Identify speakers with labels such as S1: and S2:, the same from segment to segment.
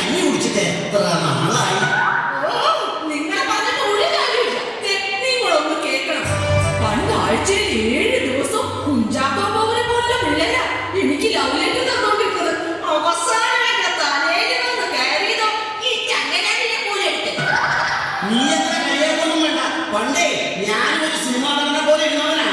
S1: കഞ്ഞി കുടിച്ചിട്ട് എത്ര നാളായി.
S2: നിങ്ങളെ പറഞ്ഞിട്ട് ഒരു കാര്യമില്ല. നിങ്ങളൊന്ന് കേൾക്കണം. പണ്ട് ആഴ്ചയിൽ 7 ദിവസം കുഞ്ചാക്കോനെ പോലെ പിള്ളേരാ എനിക്ക് ലവ് ലെറ്റർ തന്നോണ്ടിരുന്നത്. അവസാനം എന്റെ തലയിൽ വന്ന് കയറിയതോ ഈ ചങ്ങനാടിനെ പോലെ എടുത്ത്.
S1: നീ എത്ര കളിയാക്കൊന്നും വേണ്ട. പണ്ടേ ഞാനൊരു സിനിമാ നടനെ പോലെ ഇരുന്നവനാ.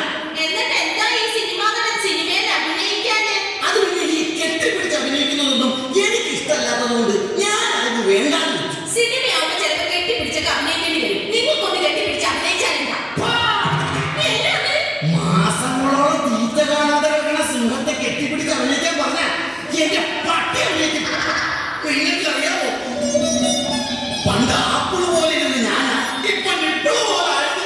S2: എന്നിട്ട് എന്താ ഈ സിനിമാ നടൻ സിനിമയിൽ അഭിനയിക്കാന്?
S1: അത് പിന്നെ ഈ കെട്ടിപ്പിടിച്ച് അഭിനയിക്കുന്നതൊന്നും എനിക്ക് ഇഷ്ടമല്ലാത്തതുകൊണ്ട് ഞാൻ അത് വേണ്ടാന്ന് വെച്ചു.
S2: സിനിമയാവുമ്പോ ചിലപ്പോ കെട്ടിപ്പിടിച്ചൊക്കെ അഭിനയിക്കേണ്ടി വരും. നിങ്ങൾക്കൊന്ന് കെട്ടിപ്പിടിച്ച് അഭിനയിച്ചാലെന്താ?
S1: മാസങ്ങളോളം തീറ്റ കാണാതെ കിടക്കണ സിംഹത്തെ കെട്ടിപ്പിടിച്ച് അഭിനയിക്കാൻ പറഞ്ഞ എന്റെ പട്ടി അഭിനയിക്കും. നിങ്ങൾക്കറിയാമോ, പണ്ട് ആപ്പിള് പോലെ ഇരുന്ന് ഞാനാ ഇപ്പൊ നിപ്പിള് പോലായിരുന്നു.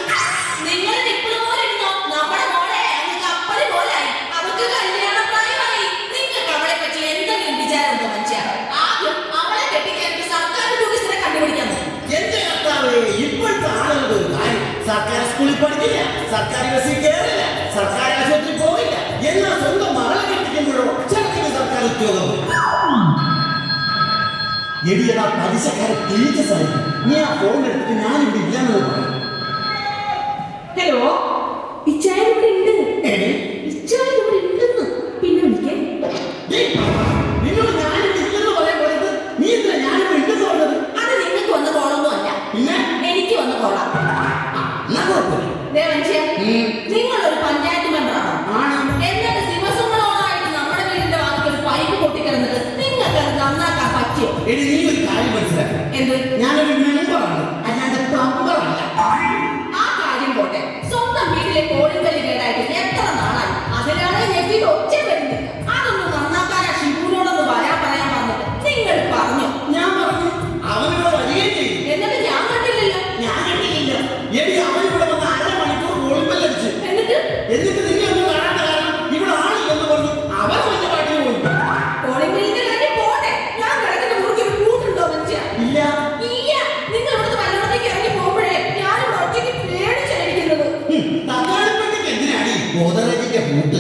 S2: നിങ്ങൾ നിപ്പിള് പോലെ ഇരുന്നോ? നമ്മുടെ മോളെ അങ്ങ് കപ്പല് പോലായി. അവൾക്ക് കല്യാണപ്രായമായി. നിങ്ങൾക്ക് അവളെ പറ്റി എന്തെങ്കിലും വിചാരമുണ്ടോ മനുഷ്യ? ആദ്യം അവളെ കെട്ടിക്കാൻ ഒരു സർക്കാർ ഉദ്യോഗസ്ഥരെ കണ്ടുപിടിക്കാൻ നോക്കും.
S1: എന്റെ കർത്താവേ, ഇപ്പോഴത്തെ ആളുകളുടെ ഒരു കാര്യം, സർക്കാർ സ്കൂളിൽ പഠിക്കില്ല, സർക്കാർ ബസ്സിൽ കയറില്ല, സർക്കാർ ആശുപത്രി പോകില്ല, എന്നാൽ സ്വന്തം മകളെ കെട്ടിക്കുമ്പോഴോ ചെറുക്കിന് സർക്കാർ ഉദ്യോഗം. എടിയടാ പലിശക്കാരെ ടീച്ചേഴ്സ് ആയിരിക്കും. നീ ആ ഫോൺ എടുത്തിട്ട് ഞാനിവിടെ ഇല്ലെന്ന് പറയും.
S2: ഹലോ, ഇച്ചായൻ ഇവിടെ ഉണ്ട്. ഇച്ചായൻ ഇവിടെ ഉണ്ടെന്ന് പിന്നെ വിളിക്കേ.
S1: നിന്നോട് ഞാനിവിടെ ഇല്ലെന്ന് പറയാൻ പോയത് നീ എന്തിനാ ഞാനിവിടെ ഇല്ലെന്ന് പറഞ്ഞത്?
S2: അത് നിങ്ങൾക്ക് വന്ന കോളൊന്നും അല്ല,
S1: പിന്നെ
S2: എനിക്ക് വന്ന കോളാ. മനുഷ്യ, നിങ്ങളൊരു പഞ്ചായത്ത് മെമ്പറാണോ? എന്നിട്ട് ദിവസങ്ങളോളായിട്ട് നമ്മുടെ വീടിന്റെ വാതിൽ ഒരു പൈപ്പ് പൊട്ടിക്കിടന്നിട്ട് നിങ്ങൾക്ക് അത് നന്നാക്കാൻ പറ്റിയോ?
S1: എടി, നീ ഒരു കാര്യം മനസ്സിലാക്കണം.
S2: എന്ത്?
S1: ഞാനൊരു മെമ്പറാണ്, അല്ലാതെ പ്ലംബറല്ല.
S2: ആ കാര്യം പോട്ടെ. സ്വന്തം വീട്ടിലെ കോഴിക്കല്ല് കേടായിട്ട് എത്ര നാളായി? അതിനാണ് ഞെട്ടിൽ ഒച്ച വരുന്നത്. അതൊന്ന് നന്നാക്കാനാ ഷിബുവിനോടൊന്ന് വരാൻ പറയാൻ പറഞ്ഞത്. നിങ്ങൾ പറഞ്ഞോ?
S1: ഞാൻ പറഞ്ഞു, അവനിവിടെ വരികയും ചെയ്തു.
S2: എന്നിട്ട് ഞാൻ കണ്ടില്ലല്ലോ.
S1: ഞാൻ കണ്ടിട്ടില്ല. എടി, അവനിവിടെ വന്ന് 1/2 മണിക്കൂർ കോളിമ്പല്ലടിച്ചു. എന്നിട്ട് നിന്നെ ഒന്നും കാണാത്ത കാരണം ഇവിടെ ആളില്ലെന്ന് പറഞ്ഞു അവൻ മറ്റേ പാട്ടിന് പോയി.
S2: കോളിംഗിന്റെ കാര്യം പോട്ടെ. ഞാൻ കിടക്കുന്ന മുറിക്ക് ഒരു കൂട്ടുണ്ടോ മനുഷ്യ?
S1: ഇല്ല.
S2: നിങ്ങൾ ഇവിടുന്ന് വല്ലയിടത്തേക്ക് ഇറങ്ങി പോകുമ്പോഴേ ഞാനിവിടെ ഒറ്റയ്ക്ക് പേടിച്ചായിരിക്കുന്നത്.
S1: തക്കാളിപ്പട്ടിക്ക് എന്തിനാണ് ഈ ഗോദറേജിന്റെ കൂട്ട്?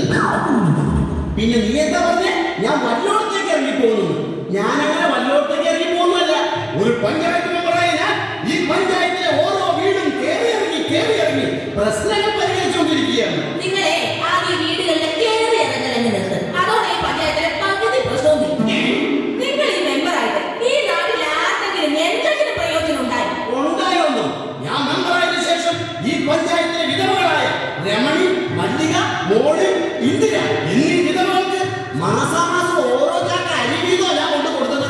S1: പിന്നെ നീ എന്താ പറഞ്ഞേ? ഞാൻ വല്ലോടത്തേക്ക് ഇറങ്ങി പോകുന്നു. ഞാൻ അങ്ങനെ വല്ലോടത്തേക്ക് ഇറങ്ങി പോകുന്നല്ല. ഒരു പഞ്ചായത്ത് മെമ്പറായ ഞാൻ ഈ പഞ്ചായത്തിലെ ഓരോ വീടും കയറി ഇറങ്ങി പ്രശ്നങ്ങൾ പരിഹരിച്ചുകൊണ്ടിരിക്കുകയാണ്.
S2: നിങ്ങളെ ആദ്യം വീടുകളിലെ കയറി ഇറങ്ങലെന്ന് നിർത്തും. അതോടെ ഈ പഞ്ചായത്തിലെ പകുതി പ്രശ്നവും നിങ്ങൾ ഈ മെമ്പറായിട്ട് ഈ നാട്ടിൽ ആർക്കെങ്കിലും എന്തെങ്കിലും പ്രയോജനം
S1: ഉണ്ടായോന്നോ? ഞാൻ മെമ്പറായതിനു ശേഷം ഈ പഞ്ചായത്തിലെ വിധവകളായ രമണി, മല്ലിക, മോള്, ഇന്ദിര എന്നീ വിധവകൾക്ക് മാസാമാസം ഓരോ ചാക്ക അരി വീതം ഞാൻ കൊണ്ട് കൊടുത്തത്.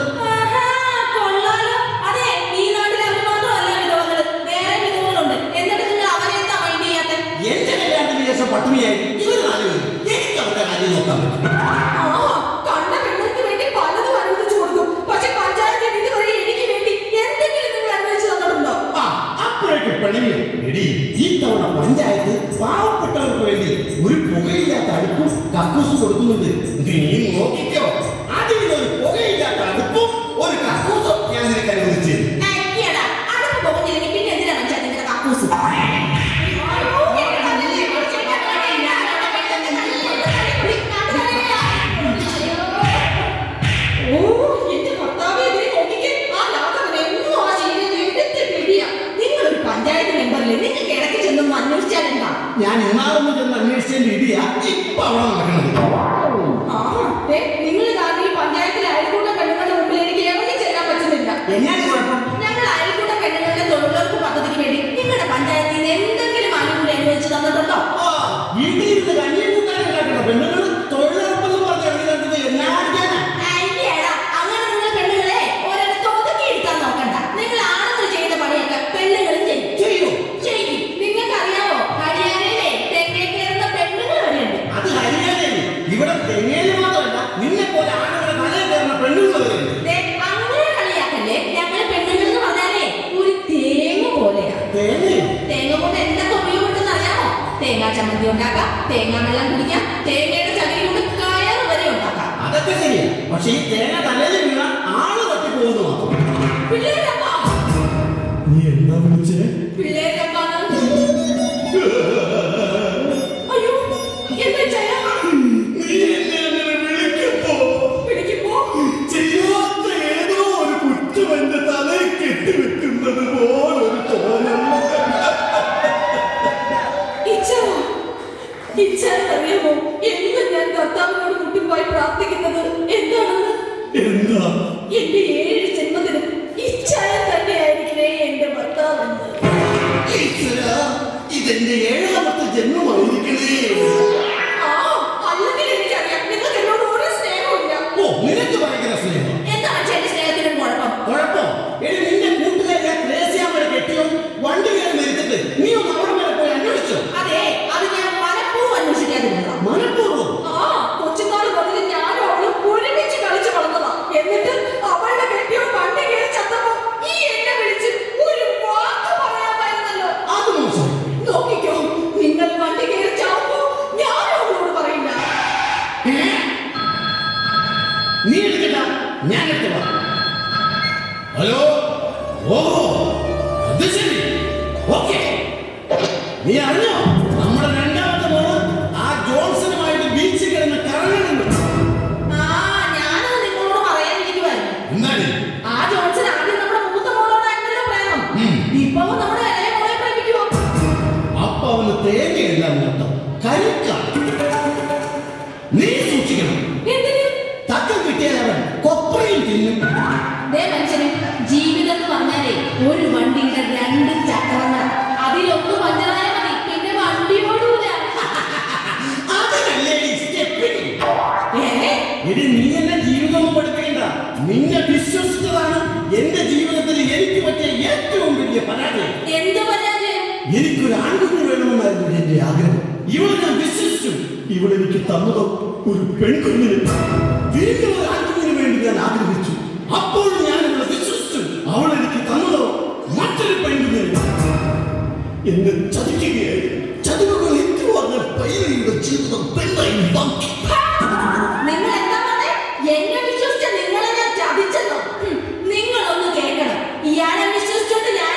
S2: കൊള്ളാലോ. അതെ, ഈ നാട്ടിൽ അവർ മാത്രമല്ല വിധവകൾ, വേറെ വിധവകളുണ്ട്. എന്നിട്ട് നിങ്ങൾ അവരെ എന്താ മൈൻഡ് ചെയ്യാത്ത?
S1: എന്റെ കല്യാണത്തിന് ശേഷം പട്ടിണിയായി ഇവർ 4 പേരും. എനിക്ക് അവരുടെ കാര്യം നോക്കാൻ പറ്റും.
S2: കണ്ട പെണ്ണുങ്ങൾക്ക് വേണ്ടി പലതും അനുവദിച്ചു കൊടുക്കും. പക്ഷെ പഞ്ചായത്ത് വിധി വഴി എനിക്ക് വേണ്ടി എന്തെങ്കിലും നിങ്ങൾ അനുവദിച്ചു തന്നിട്ടുണ്ടോ?
S1: അപ്പോഴേക്ക് പെണ്ണിന് എടി, ഈ തവണ പഞ്ചായത്ത് പാവപ്പെട്ടവർക്ക് വേണ്ടി ഒരു പുകയില്ലാത്ത അടുപ്പും കക്കൂസും കൊടുക്കുന്നുണ്ട്. നീ നോക്കിക്കോ. അതിനൊരു പുകയില്ലാത്ത അടുപ്പും ഒരു കക്കൂസും ഞാൻ നിനക്ക് അനുവദിച്ചു.
S2: അടുപ്പ് പോകുന്നില്ലെങ്കിൽ പിന്നെ എന്തിനാ മനുഷ്യ നിങ്ങളുടെ കക്കൂസ്? പഞ്ചായത്ത് മെമ്പറിൽ നിങ്ങൾക്ക് ഇടയ്ക്ക് ചെന്നൊന്നും അന്വേഷിച്ചാലെന്താ?
S1: ഞാൻ ഇന്നാളൊന്നും ചെന്ന് അന്വേഷിച്ചതിന്റെ ഇടിയാ ഇപ്പൊ അവിടെ നടക്കുന്നത്.
S2: നിങ്ങൾ കാരണം ഈ പഞ്ചായത്തിലെ അയൽക്കൂട്ട പെണ്ണുങ്ങളുടെ മുമ്പിൽ എനിക്ക് ഇറങ്ങി ചെല്ലാൻ പറ്റുന്നില്ല.
S1: എന്നാണ് കുഴപ്പം?
S2: ഞങ്ങൾ അയൽക്കൂട്ട പെണ്ണുങ്ങളുടെ തൊഴിലുറപ്പ് പദ്ധതിക്ക് വേണ്ടി നിങ്ങളുടെ പഞ്ചായത്തിൽ നിന്ന് എന്തെങ്കിലും ആനുകൂല്യം അനുവദിച്ചു തന്നിട്ടുണ്ടോ?
S1: വീട്ടിലിരുന്ന് കഞ്ഞിയും കൂട്ടാനും കേട്ടോ പെണ്ണുങ്ങൾ തൊഴിലുറപ്പെന്ന് പറഞ്ഞ് ഇറങ്ങി നടക്കുന്നത് എന്നാണ്.
S2: അങ്ങനെ നിങ്ങൾ പെണ്ണുങ്ങളെ ഒരിടത്ത് ഒതുക്കി എടുക്കാൻ നോക്കണ്ട. നിങ്ങൾ ആണുങ്ങൾ ചെയ്ത പണിയൊക്കെ പെണ്ണുങ്ങളും ചെയ്യും. നിങ്ങൾക്ക് അറിയാമോ, ഹരിയാനയിലെ തെങ്ങേ കയറുന്ന പെണ്ണുങ്ങൾ വരെയുണ്ട്.
S1: അത് ഹരിയാനയിൽ. ഇവിടെ തെങ്ങേല് മാത്രമല്ല, നിന്നെ പോലെ ആണുങ്ങളെ തലയിൽ കയറുന്ന പെണ്ണുങ്ങൾ വരെയുണ്ട്.
S2: അങ്ങനെ കളിയാക്കല്ലേ. ഞങ്ങൾ പെണ്ണുങ്ങൾ എന്ന് പറഞ്ഞാലേ ഒരു തേങ്ങ പോലെയാ. തേങ്ങ കൊണ്ട് എന്തൊക്കെ ഉപയോഗമുണ്ടെന്ന് അറിയാമോ? തേങ്ങാ ചമ്മന്തി ഉണ്ടാക്കാം, തേങ്ങാ വെള്ളം കുടിക്കാം, തേങ്ങയുടെ ചകിരി കൊണ്ട് കയറ് വരെ ഉണ്ടാക്കാം.
S1: അതൊക്കെ ശരിയാ. പക്ഷെ ഈ തേങ്ങ തലയിൽ വീണ ആള് തട്ടി പോകുന്നു മാത്രം. നീ എന്താ വിളിച്ചേ?
S2: അയ്യോ, എന്താ ചെയ്യാ?
S1: നീ എന്നെ അങ്ങനെ വിളിക്കുമ്പോ ചെയ്യാത്ത ഏതോ ഒരു കുറ്റം മറ്റവന്റെ തലയിൽ കെട്ടിവെക്കുന്നത് പോലൊരു തോന്നൽ.
S2: അറിയാമോ, എന്ന് ഞാൻ കർത്താവിനോട് മുട്ടിപ്പായി പ്രാർത്ഥിക്കുന്നത് എന്താണെന്ന്?
S1: എന്താ?
S2: എന്റെ 7 ജന്മത്തിനും ഇച്ഛായൻ തന്നെയായിരിക്കണേ എന്റെ ഭർത്താവെന്ന്.
S1: ഇതെന്റെ 7ാമത്തെ ജന്മമായിരിക്കണേ.
S2: അല്ലെങ്കിൽ എനിക്കറിയാം നിങ്ങൾക്ക് എന്നോട് ഒരു സ്നേഹമില്ല.
S1: ഓ, നിനക്ക് ഭയങ്കര സ്നേഹം.
S2: എന്താണ് ചേട്ടൻ സ്നേഹത്തിനും കുഴപ്പം?
S1: കുഴപ്പം എടി, നിന്റെ കൂട്ടുകാരിയെ ത്രേസ്യാമ്മയുടെ കെട്ടിയോ വണ്ടി കയറി മരിച്ചിട്ട് നീ ഒന്ന് അവിടെ വരെ പോയി അന്വേഷിച്ചോ?
S2: അതെ, അത് ഞാൻ മനഃപൂർവ്വം അന്വേഷിക്കാതിരുന്നതാ.
S1: മനഃപൂർവ്വം?
S2: കൊച്ചുനാൾ മുതൽ ഞാനും അവളും ഒരുമിച്ച് കളിച്ചു വളർന്നതാ. എന്നിട്ട് അവളുടെ കെട്ടിയോ വണ്ടി കയറി ചത്തപ്പോ ഈ എന്നെ വിളിച്ച് ഒരു വാക്ക് പറയാമായിരുന്നല്ലോ.
S1: അത് മോശം.
S2: നോക്കിക്കോ, നിങ്ങൾ വണ്ടി കയറി ചാവുമ്പോ ഞാനും അവളോട് പറയില്ല.
S1: നീ എടുക്കട്ട, ഞാൻ എടുത്തോളാം. ഹലോ. ഓ, അത് ശരി. ഓക്കെ. നീ അറിഞ്ഞോ, നമ്മുടെ 2ാമത്തെ മോള് ആ ജോൺസണുമായിട്ട് ബീച്ചിൽ കിടന്ന് കറങ്ങുന്നുണ്ട്.
S2: ഞാനത് നിങ്ങളോട് പറയാനിരിക്കുവായിരുന്നു.
S1: എന്താണ്?
S2: ആ ജോൺസൺ ആദ്യം നമ്മുടെ മൂത്ത മോളോടായിരുന്നല്ലോ പ്രേമം. ഇപ്പൊ നമ്മുടെ ഇളയ മോളെ പ്രേമിക്കുവോ?
S1: അപ്പൊ അവന് തേങ്ങയല്ല മൊത്തം കരിക്കാണ്. നീ സൂക്ഷിക്കണം.
S2: എന്തിന്?
S1: തക്കം കിട്ടിയാൽ അവൻ കൊപ്രയും തിന്നും.
S2: മനുഷ്യന് ജീവിതം എന്ന് പറഞ്ഞാലേ ഒരു വണ്ടിയുടെ 2 ചക്രങ്ങൾ, അതിലൊന്ന് പഞ്ചറായ മതി, പിന്നെ വണ്ടി ഓടൂല.
S1: അതിനല്ലേ ഈ സ്റ്റെപ്പിംഗ്. എടി, നീ എന്നെ ജീവിതമൊന്നും പഠിപ്പിക്കണ്ട. നിന്നെ വിശ്വസിച്ചതാണ് എന്റെ ജീവിതത്തിൽ എനിക്ക് പറ്റിയ ഏറ്റവും വലിയ പരാജയം.
S2: എന്ത് പരാജയം?
S1: എനിക്കൊരു ആൺകുഞ്ഞ് വേണമെന്നായിരുന്നു എന്റെ ആഗ്രഹം. ഇവളെ ഞാൻ വിശ്വസിച്ചു. ഇവളെനിക്ക് തന്നതോ ഒരു പെൺകുഞ്ഞിന്. വീണ്ടും ഒരു ആൺകുഞ്ഞിന് വേണ്ടി ഞാൻ ആഗ്രഹിച്ചു. അപ്പോൾ ഞാൻ ഇവളെ വിശ്വസിച്ചു. അവൾ എനിക്ക് തന്നതോ മറ്റൊരു പെൺകുഞ്ഞിന്. എന്നെ ചതിക്കുകയായിരുന്നു. ചതിവുകൾ ഏറ്റുവാങ്ങാൻ പൈലയുടെ ജീവിതം പെണ്ണായി ബാക്കി.
S2: നിങ്ങൾ എന്താ പറഞ്ഞേ? എന്നെ വിശ്വസിച്ച നിങ്ങളെ ഞാൻ ചതിച്ചെന്നോ? നിങ്ങളൊന്ന് കേൾക്കണം. ഇയാളെ വിശ്വസിച്ചോണ്ട് ഞാൻ